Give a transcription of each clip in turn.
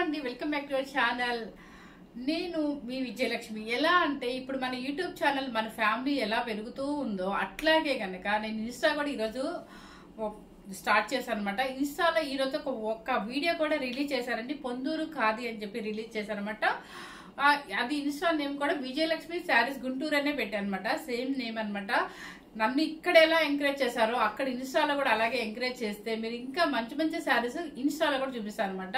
అండి, welcome back to our channel. నేను మీ విజయలక్ష్మి. ఎలా అంటే ఇప్పుడు మన యూట్యూబ్ ఛానల్ మన ఫ్యామిలీ ఎలా పెరుగుతూ ఉందో అట్లాగే కనుక నేను ఇన్స్టా కూడా ఈరోజు స్టార్ట్ చేశాను అనమాట. ఇన్స్టాలో ఈరోజు ఒక్క వీడియో కూడా రిలీజ్ చేశారండి. పొందూరు ఖాదీ అని చెప్పి రిలీజ్ చేశారనమాట. అది ఇన్స్టా నేమ్ కూడా విజయలక్ష్మి శారీస్ గుంటూరు అనే పెట్టాను అనమాట. సేమ్ నేమ్ అనమాట. నన్ను ఇక్కడ ఎలా ఎంకరేజ్ చేశారో అక్కడ ఇన్స్టాలో కూడా అలాగే ఎంకరేజ్ చేస్తే మీరు ఇంకా మంచి మంచి శారీస్ ఇన్స్టాలో కూడా చూపిస్తారు అనమాట.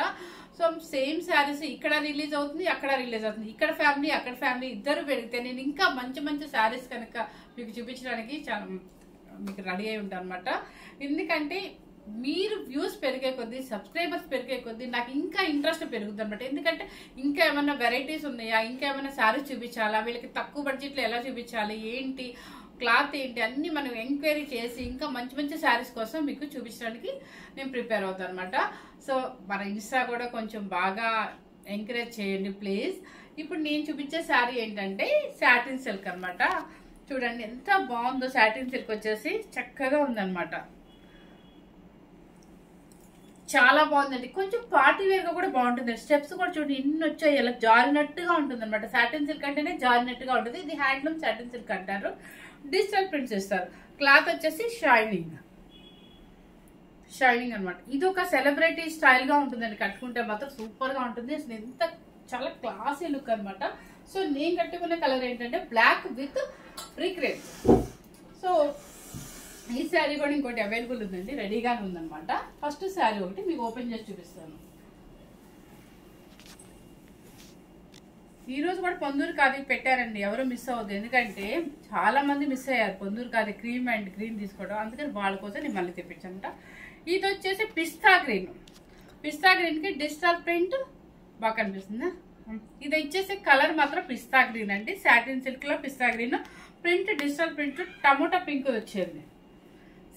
సో సేమ్ శారీస్ ఇక్కడ రిలీజ్ అవుతుంది, అక్కడ రిలీజ్ అవుతుంది. ఇక్కడ ఫ్యామిలీ అక్కడ ఫ్యామిలీ ఇద్దరు పెరిగితే నేను ఇంకా మంచి మంచి శారీస్ కనుక మీకు చూపించడానికి చాలా మీకు రెడీ అయి ఉంటాను అనమాట. ఎందుకంటే మీరు వ్యూస్ పెరిగే కొద్దీ, సబ్స్క్రైబర్స్ పెరిగే కొద్దీ నాకు ఇంకా ఇంట్రెస్ట్ పెరుగుతుంది అనమాట. ఎందుకంటే ఇంకా ఏమైనా వెరైటీస్ ఉన్నాయా, ఇంకా ఏమైనా శారీస్ చూపించాలా, వీళ్ళకి తక్కువ బడ్జెట్లో ఎలా చూపించాలి, ఏంటి క్లాత్ ఏంటి అన్ని మనం ఎంక్వైరీ చేసి ఇంకా మంచి మంచి శారీస్ కోసం మీకు చూపించడానికి నేను ప్రిపేర్ అవుతాను అనమాట. సో మన ఇన్స్టా కూడా కొంచెం బాగా ఎంకరేజ్ చేయండి ప్లీజ్. ఇప్పుడు నేను చూపించే శారీ ఏంటంటే సాటిన్ సిల్క్ అనమాట. చూడండి ఎంత బాగుందో. సాటిన్ సిల్క్ వచ్చేసి చక్కగా ఉందన్నమాట. చాలా బాగుందండి. కొంచెం పార్టీ వేర్ గా కూడా బాగుంటుంది. స్టెప్స్ కూడా చూడండి ఎన్ని వచ్చాయి, ఇలా జారినట్టుగా ఉంటుంది అనమాట. సాటిన్ సిల్క్ అంటేనే జారినట్టుగా ఉంటుంది. ఇది హ్యాండ్లూమ్ సాటిన్ సిల్క్ అంటారు. డిజిటల్ ప్రింట్స్ ఇస్తారు. క్లాత్ వచ్చేసి షైనింగ్ అనమాట. ఇది ఒక సెలబ్రిటీ స్టైల్ గా ఉంటుందండి. కట్టుకుంటే మాత్రం సూపర్ గా ఉంటుంది. అసలు ఎంత చాలా క్లాసీ లుక్ అనమాట. సో నేను కట్టుకునే కలర్ ఏంటంటే black with brick red. So ఈ శారీ కూడా ఇంకోటి అవైలబుల్ ఉందండి, రెడీగానే ఉందన్నమాట. ఫస్ట్ శారీ ఒకటి మీకు ఓపెన్ చేసి చూపిస్తాను. ఈ రోజు కూడా పొందూరు ఖాదీ పెట్టారండి, ఎవరు మిస్ అవ్వద్దు. ఎందుకంటే చాలా మంది మిస్ అయ్యారు Ponduru khadi cream and green తీసుకోవడం. అందుకని వాళ్ళ కోసం నేను మళ్ళీ తెప్పించానంట. ఇది వచ్చేసి పిస్తా గ్రీన్. పిస్తా గ్రీన్ కి డిజిటల్ ప్రింట్ బాగా కనిపిస్తుందా. ఇది వచ్చేసి కలర్ మాత్రం పిస్తా గ్రీన్ అండి. సాటిన్ సిల్క్ లో పిస్తా green print, digital print tomato pink వచ్చింది.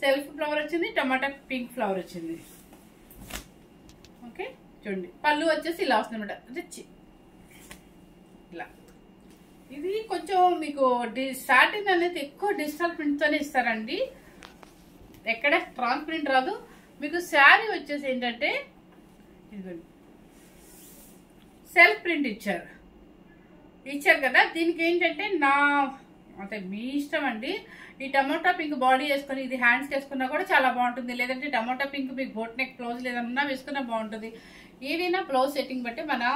సెల్ఫ్ ఫ్లవర్ వచ్చింది, టమాటా పింక్ ఫ్లవర్ వచ్చింది. ఓకే చూడండి. పళ్ళు వచ్చేసి ఇలా వస్తుంది అనమాట. రిచ్ ఇలా. ఇది కొంచెం మీకు సాటిన్ అనేది ఎక్కువ డిజిటల్ ప్రింట్ తోనే ఇస్తారండి, ఎక్కడ ట్రాన్స్పరెంట్ రాదు మీకు. శారీ వచ్చేసి ఏంటంటే ఇదిగోండి సెల్ఫ్ ప్రింట్ ఇచ్చారు కదా. దీనికి ఏంటంటే అంటే మీ ఇష్టం అండి. ఈ టమోటా పింక్ బాడీ వేసుకుని ఇది హ్యాండ్స్ వేసుకున్నా కూడా చాలా బాగుంటుంది. లేదంటే టమోటా పింక్ మీకు బోట్ నెక్ బ్లౌజ్ లేదన్నా వేసుకున్నా బాగుంటుంది. ఏదైనా బ్లౌజ్ సెట్టింగ్ బట్టి మనం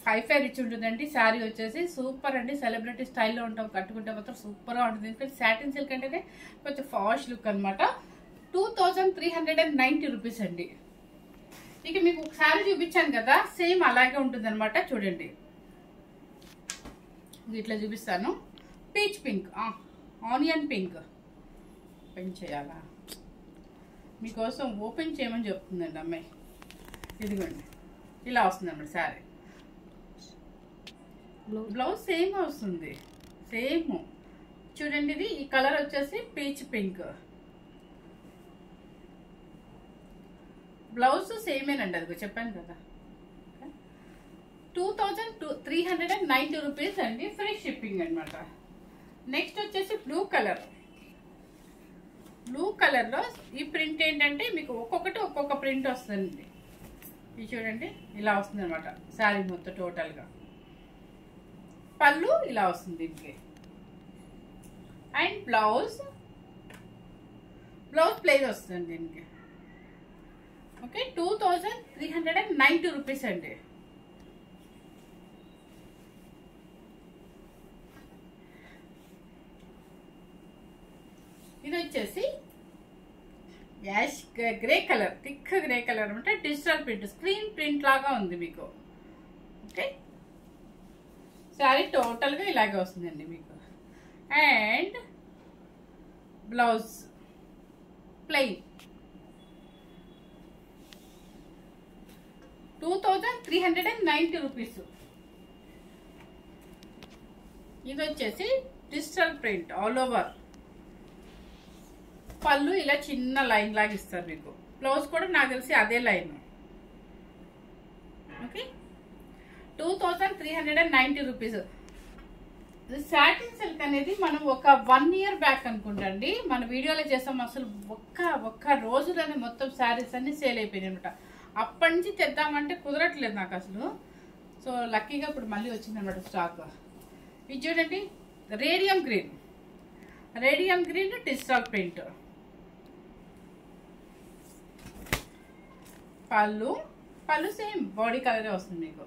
హైఫై రిచ్ ఉంటుందండి. శారీ వచ్చేసి సూపర్ అండి. సెలబ్రిటీ స్టైల్లో ఉంటాం, కట్టుకుంటే మాత్రం సూపర్గా ఉంటుంది. ఎందుకంటే సాటిన్ సిల్క్ అంటేనే కొంచెం ఫాష్ లుక్ అనమాట. 2390 రూపీస్ అండి. ఇక మీకు ఒక శారీ చూపించాను కదా, సేమ్ అలాగే ఉంటుంది అనమాట. చూడండి ఇట్లా చూపిస్తాను. Peach pink, onion pink. Open చేయాలా, మీకోసం ఓపెన్ చేయమని చెప్తుందండి అమ్మాయి. ఇదిగోండి ఇలా వస్తుంది అన్నమాట శారీ. బ్లౌజ్ సేమ్ వస్తుంది, సేమ్. చూడండి ఇది ఈ కలర్ వచ్చేసి పీచ్ పింక్. బ్లౌజ్ సేమేనండి, అది చెప్పాను కదా. 2390 రూపీస్ అండి, ఫ్రీ షిప్పింగ్ అనమాట. నెక్స్ట్ వచ్చేసి బ్లూ కలర్. బ్లూ కలర్ లో ఈ ప్రింట్ ఏంటంటే మీకు ఒక్కొక్కటి ఒక్కొక్క ప్రింట్ వస్తుంది. ఇది చూడండి ఇలా వస్తుంది అనమాట శారీ మొత్తం టోటల్ గా. పళ్ళు ఇలా వస్తుంది దీనికి. అండ్ బ్లౌజ్ ప్లెయిన్ వస్తుంది దీనికి. ఓకే 2390 రూపీస్ అండి. ఇది వచ్చేసి ash grey colour, thick grey colour అనమాట. డిజిటల్ ప్రింట్, స్క్రీన్ ప్రింట్ లాగా ఉంది మీకు. ఓకే శారీ టోటల్ గా ఇలాగే వస్తుందండి మీకు. And blouse plain. 2390 రూపీస్. ఇది వచ్చేసి డిజిటల్ ప్రింట్ ఆల్ ఓవర్. పళ్ళు ఇలా చిన్న లైన్ లాగా ఇస్తారు మీకు. బ్లౌజ్ కూడా నాకు తెలిసి అదే line. Okay 2390 rupees. Satin silk అనేది మనం ఒక 1 year బ్యాక్ అనుకుంటండి మన వీడియోలో చేసాం. అసలు ఒక్క రోజులోనే మొత్తం శారీస్ అన్ని సేల్ అయిపోయినాయి అనమాట. అప్పటి నుంచి తెద్దామంటే కుదరట్లేదు నాకు అసలు. సో లక్కీగా ఇప్పుడు మళ్ళీ వచ్చిందనమాట స్టాక్. ఇది చూడండి, రేడియం గ్రీన్ డిజిటల్ ప్రింట్. పళ్ళు సేమ్ బాడీ కలరే వస్తుంది మీకు.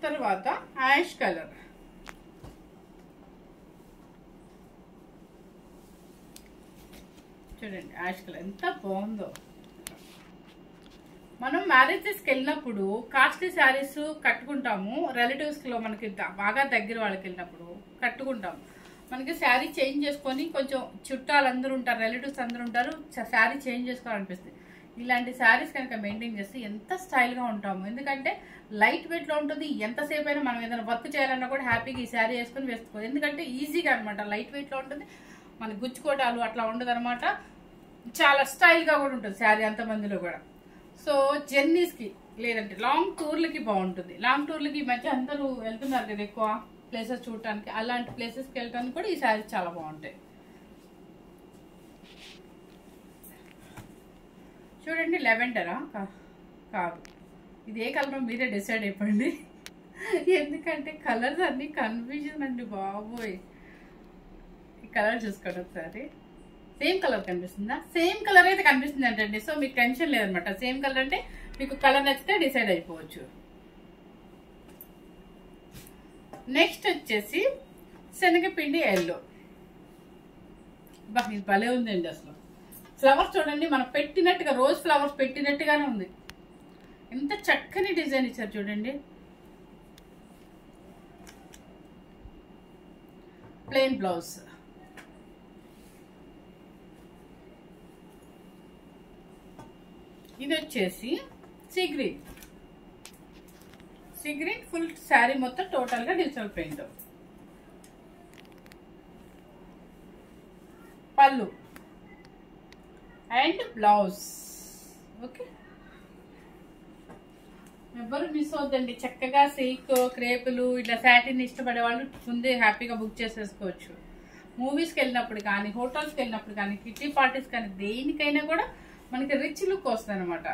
తర్వాత యాష్ కలర్. చూడండి యాష్ కలర్ ఎంత బాగుందో. మనం మ్యారేజెస్కి వెళ్ళినప్పుడు కాస్ట్లీ శారీస్ కట్టుకుంటాము, రిలేటివ్స్లో మనకి బాగా దగ్గర వాళ్ళకి వెళ్ళినప్పుడు కట్టుకుంటాము. మనకి శారీ చేంజ్ చేసుకొని కొంచెం చుట్టాలు అందరూ ఉంటారు, రిలేటివ్స్ అందరూ ఉంటారు, శారీ చేంజ్ చేసుకోవాలనిపిస్తుంది. ఇలాంటి శారీస్ కనుక మెయింటైన్ చేస్తే ఎంత స్టైల్గా ఉంటాము. ఎందుకంటే లైట్ వెయిట్లో ఉంటుంది, ఎంతసేపు అయినా మనం ఏదైనా వర్క్ చేయాలన్నా కూడా హ్యాపీగా ఈ శారీ వేసుకొని వేసుకోవాలి. ఎందుకంటే ఈజీగా అనమాట, లైట్ వెయిట్లో ఉంటుంది, మన గుచ్చుకోటాలు అట్లా ఉండదు అనమాట. చాలా స్టైల్గా కూడా ఉంటుంది శారీ అంతమందిలో కూడా. సో జర్నీస్కి లేదంటే లాంగ్ టూర్లకి బాగుంటుంది. లాంగ్ టూర్లకి ఈ మధ్య అందరూ వెళ్తున్నారు కదా ఎక్కువ ప్లేసెస్ చూడటానికి, అలాంటి ప్లేసెస్కి వెళ్ళడానికి కూడా ఈ శారీస్ చాలా బాగుంటాయి. చూడండి, లెవెండరా కాదు, ఇది ఏ కలర్ మీరే డిసైడ్ అయిపోండి. ఎందుకంటే కలర్స్ అన్ని కన్ఫ్యూజన్ అండి బాబోయ్. ఈ కలర్ చూసుకోండి ఒకసారి. సేమ్ కలర్ కనిపిస్తుందా? సేమ్ కలర్ అయితే కనిపిస్తుంది అంటండి. సో మీకు టెన్షన్ లేదనమాట. సేమ్ కలర్ అంటే మీకు కలర్ నచ్చితే డిసైడ్ అయిపోవచ్చు. నెక్స్ట్ వచ్చేసి శనగపిండి ఎల్లో. బా ఇది భలే ఉందండి అసలు. ఫ్లవర్స్ చూడండి, మనం పెట్టినట్టుగా రోజ్ ఫ్లవర్స్ పెట్టినట్టుగానే ఉంది. ఎంత చక్కని డిజైన్ ఇచ్చారు చూడండి. Plain blouse. ఇది వచ్చేసి సీ గ్రీన్ ఫుల్ శారీ మొత్తం టోటల్ గా డిజిటల్ ప్రింట్. పళ్ళు అండ్ బ్లౌజ్. ఓకే, ఎవరు మిస్ అవుతుందండి. చక్కగా సిల్క్ క్రేపులు ఇట్లా సాటిన్ ఇష్టపడే వాళ్ళు ముందే హ్యాపీగా బుక్ చేసేసుకోవచ్చు. మూవీస్కి వెళ్ళినప్పుడు కానీ, హోటల్స్కి వెళ్ళినప్పుడు కానీ, కిట్టి పార్టీస్ కానీ, దేనికైనా కూడా మనకి రిచ్ లుక్ వస్తుంది అనమాట.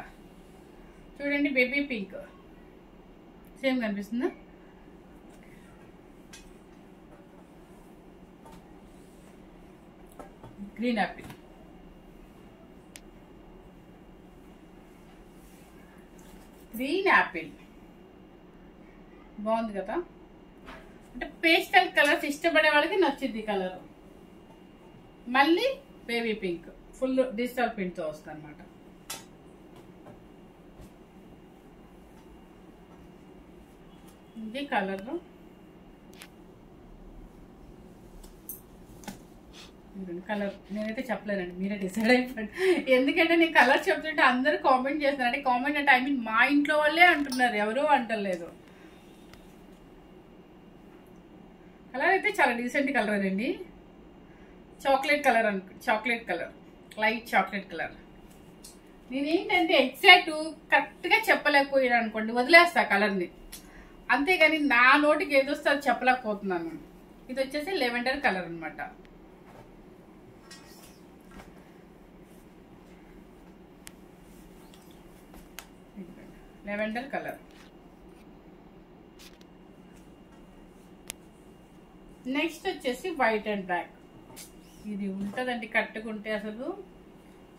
చూడండి, బేబీ పింక్ సేమ్ కనిపిస్తుందా? Green Apple. బాగుంది కదా. అంటే పేస్టల్ కలర్స్ ఇష్టపడే వాళ్ళకి నచ్చింది కలర్. మళ్ళీ baby pink full digital print తో వస్తుంది అనమాట. ఇది కలర్. నేనైతే చెప్పలేనండి, మీరే డిసైడ్ అయిపోండి. ఎందుకంటే నేను కలర్ చెప్తుంటే అందరూ కామెంట్ చేస్తున్నారు. అంటే కామెంట్ అంటే ఐ మీన్ మా ఇంట్లో వాళ్ళే అంటున్నారు, ఎవరూ అంటలేదు. కలర్ అయితే చాలా డీసెంట్ కలర్ అండి. Chocolate colour light chocolate colour. నేనేంటంటే ఎగ్జాక్ట్ కరెక్ట్గా చెప్పలేకపోయాను అనుకోండి, వదిలేస్తా కలర్ని. అంతేగాని నా నోటికి ఏదొస్తే అది చెప్పలేకపోతున్నాను. ఇది వచ్చేసి లెవెండర్ కలర్ అనమాట. Lavender colour. నెక్స్ట్ వచ్చేసి వైట్ అండ్ బ్లాక్. ఇది ఉంటుందండి కట్టుకుంటే అసలు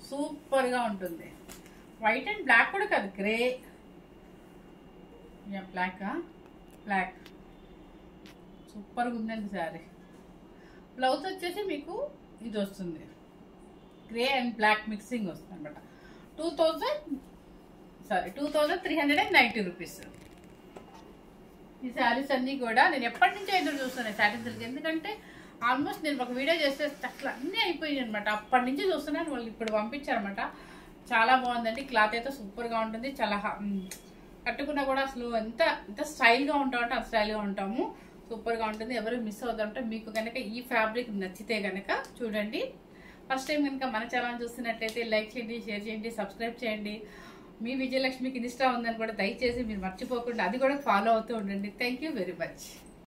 సూపర్గా ఉంటుంది. వైట్ అండ్ బ్లాక్ కూడా కాదు, గ్రే. బ్లాక్ సూపర్గా ఉందండి శారీ. బ్లౌజ్ వచ్చేసి మీకు ఇది వస్తుంది, గ్రే అండ్ బ్లాక్ మిక్సింగ్ వస్తుంది అనమాట. 2390 రూపీస్. ఈ శారీస్ అన్నీ కూడా నేను ఎప్పటి నుంచో ఎదురు చూస్తున్నాను శారీస్కి. ఎందుకంటే ఆల్మోస్ట్ నేను ఒక వీడియో చేస్తే అట్లా అన్నీ అయిపోయాయి అనమాట. అప్పటి నుంచి చూస్తున్నాను, వాళ్ళు ఇప్పుడు పంపించారనమాట. చాలా బాగుందండి. క్లాత్ అయితే సూపర్గా ఉంటుంది. చాలా కట్టుకున్నా కూడా అసలు ఎంత స్టైల్గా ఉంటామంటే అంత స్టైల్గా ఉంటాము. సూపర్గా ఉంటుంది. ఎవరు మిస్ అవుతారంటే మీకు కనుక ఈ ఫ్యాబ్రిక్ నచ్చితే కనుక చూడండి. ఫస్ట్ టైం కనుక మన ఛానల్ చూస్తున్నట్లయితే లైక్ చేయండి, షేర్ చేయండి, సబ్స్క్రైబ్ చేయండి. మీ విజయలక్ష్మికి ఇన్స్టా ఉందని కూడా దయచేసి మీరు మర్చిపోకుండా అది కూడా ఫాలో అవుతూ ఉండండి. Thank you very much.